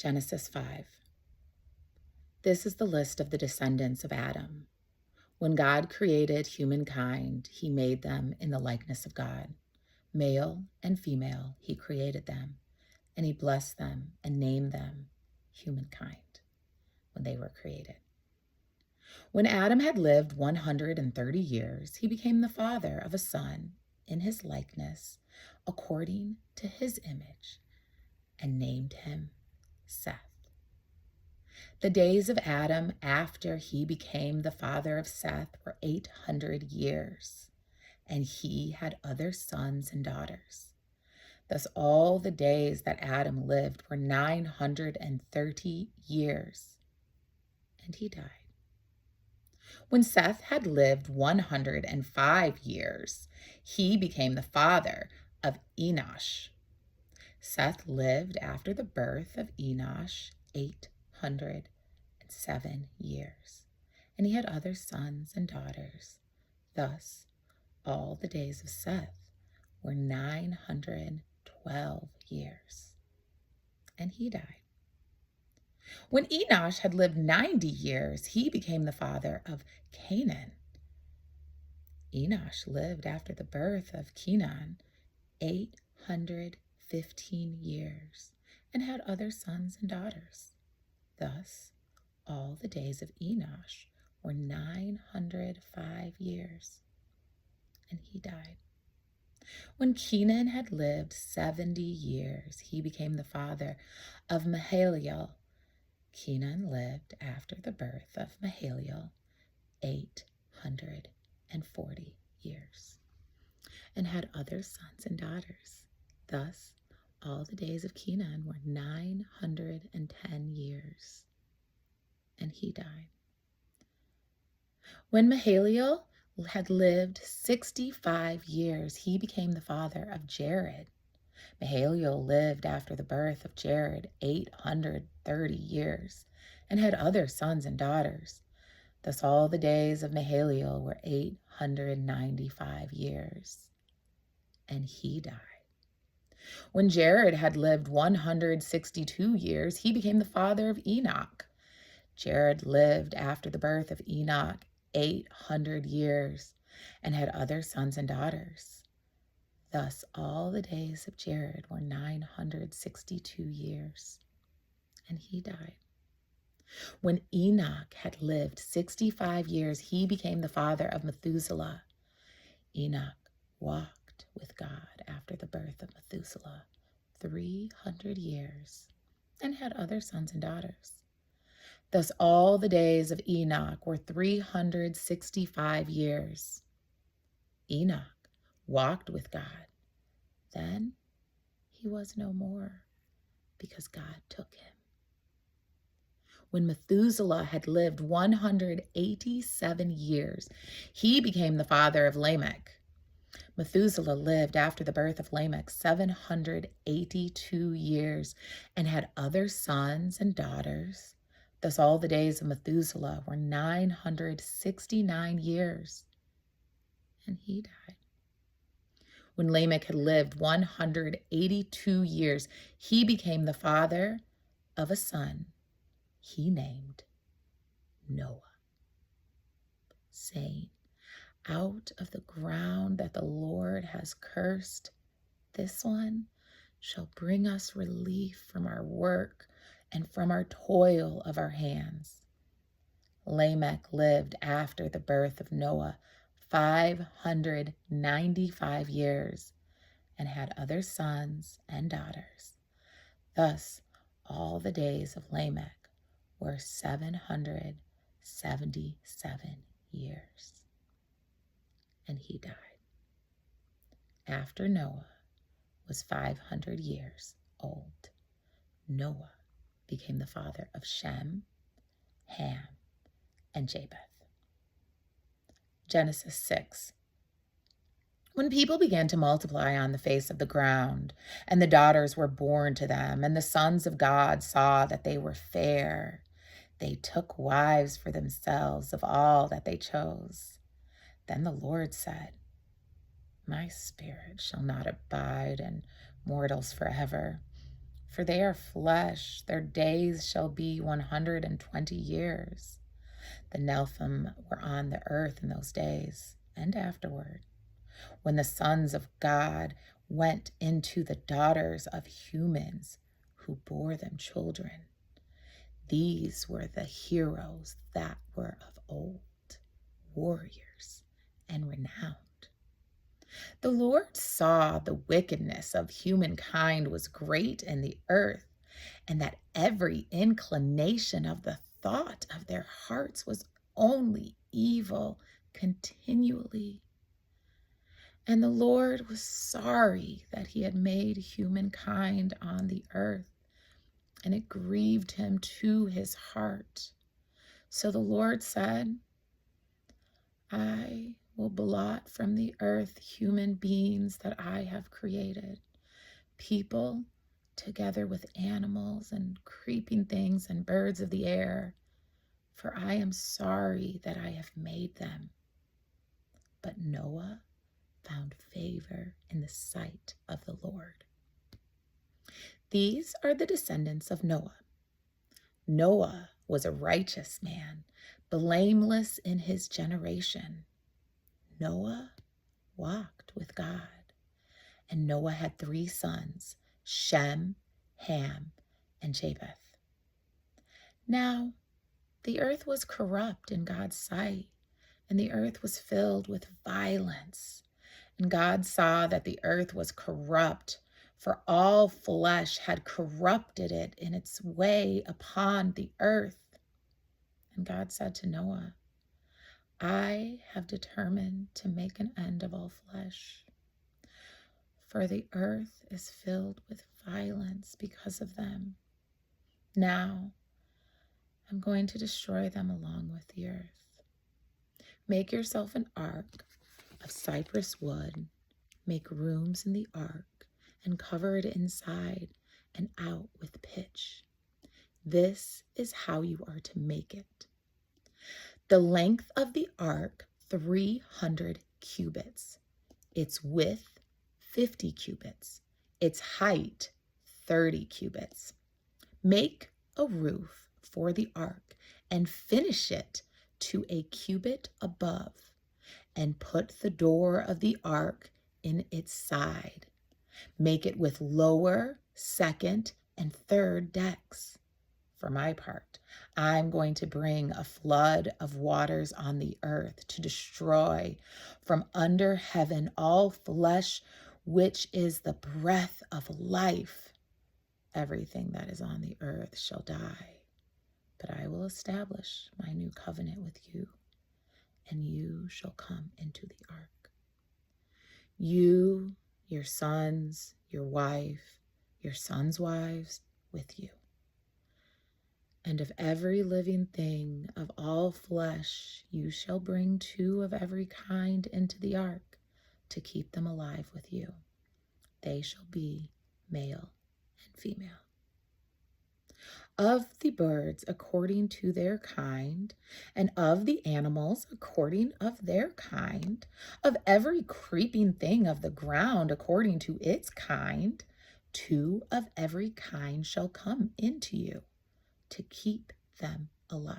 Genesis 5. This is the list of the descendants of Adam. When God created humankind, he made them in the likeness of God. Male and female, he created them, and he blessed them and named them humankind when they were created. When Adam had lived 130 years, he became the father of a son in his likeness, according to his image, and named him Seth. The days of Adam after he became the father of Seth were 800 years, and he had other sons and daughters. Thus all the days that Adam lived were 930 years, and he died. When Seth had lived 105 years, he became the father of Enosh. Seth lived after the birth of Enosh 807 years, and he had other sons and daughters. Thus, all the days of Seth were 912 years, and he died. When Enosh had lived 90 years, he became the father of Canaan. Enosh lived after the birth of Kenan 815 years and had other sons and daughters. Thus, all the days of Enosh were 905 years, and he died. When Kenan had lived 70 years, he became the father of Mahalalel. Kenan lived after the birth of Mahalalel 840 years and had other sons and daughters. Thus, all the days of Kenan were 910 years, and he died. When Mahalalel had lived 65 years, he became the father of Jared. Mahalalel lived after the birth of Jared 830 years and had other sons and daughters. Thus all the days of Mahalalel were 895 years, and he died. When Jared had lived 162 years, he became the father of Enoch. Jared lived after the birth of Enoch 800 years and had other sons and daughters. Thus all the days of Jared were 962 years, and he died. When Enoch had lived 65 years, he became the father of Methuselah. Enoch walked with God after the birth of Methuselah 300 years and had other sons and daughters. Thus all the days of Enoch were 365 years. Enoch walked with God. Then he was no more, because God took him. When Methuselah had lived 187 years, he became the father of Lamech. Methuselah lived after the birth of Lamech 782 years and had other sons and daughters. Thus all the days of Methuselah were 969 years, and he died. When Lamech had lived 182 years, he became the father of a son he named Noah, saying, "Out of the ground that the Lord has cursed, this one shall bring us relief from our work and from our toil of our hands." Lamech lived after the birth of Noah 595 years and had other sons and daughters. Thus, all the days of Lamech were 777 years, and he died. After Noah was 500 years old, Noah became the father of Shem, Ham, and Japheth. Genesis 6. When people began to multiply on the face of the ground, and the daughters were born to them, and the sons of God saw that they were fair, they took wives for themselves of all that they chose. Then the Lord said, "My spirit shall not abide in mortals forever, For they are flesh, their days shall be 120 years. The Nephilim were on the earth in those days and afterward, when the sons of God went into the daughters of humans who bore them children. These were the heroes that were of old, warriors and renowned. The Lord saw the wickedness of humankind was great in the earth, and that every inclination of the thought of their hearts was only evil continually. And the Lord was sorry that he had made humankind on the earth, and it grieved him to his heart. So the Lord said, I will blot from the earth human beings that I have created, people together with animals and creeping things and birds of the air, for I am sorry that I have made them. But Noah found favor in the sight of the Lord. These are the descendants of Noah. Noah was a righteous man, blameless in his generation. Noah walked with God. And Noah had 3 sons, Shem, Ham, and Japheth. Now, the earth was corrupt in God's sight, and the earth was filled with violence. And God saw that the earth was corrupt, for all flesh had corrupted it in its way upon the earth. And God said to Noah, I have determined to make an end of all flesh, for the earth is filled with violence because of them. Now, I'm going to destroy them along with the earth. Make yourself an ark of cypress wood, make rooms in the ark, and cover it inside and out with pitch. This is how you are to make it. The length of the ark, 300 cubits. Its width, 50 cubits. Its height, 30 cubits. Make a roof for the ark and finish it to a cubit above, and put the door of the ark in its side. Make it with lower, second, and third decks. For my part, I'm going to bring a flood of waters on the earth to destroy from under heaven all flesh, which is the breath of life. Everything that is on the earth shall die, but I will establish my new covenant with you, and you shall come into the ark. You, your sons, your wife, your sons' wives with you. And of every living thing of all flesh you shall bring 2 of every kind into the ark to keep them alive with you. They shall be male and female. Of the birds according to their kind, and of the animals according of their kind, of every creeping thing of the ground according to its kind, 2 of every kind shall come into you, to keep them alive.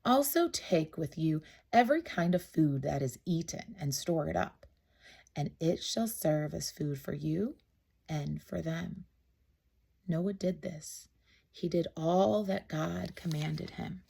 Also take with you every kind of food that is eaten, and store it up, and it shall serve as food for you and for them. Noah did this. He did all that God commanded him.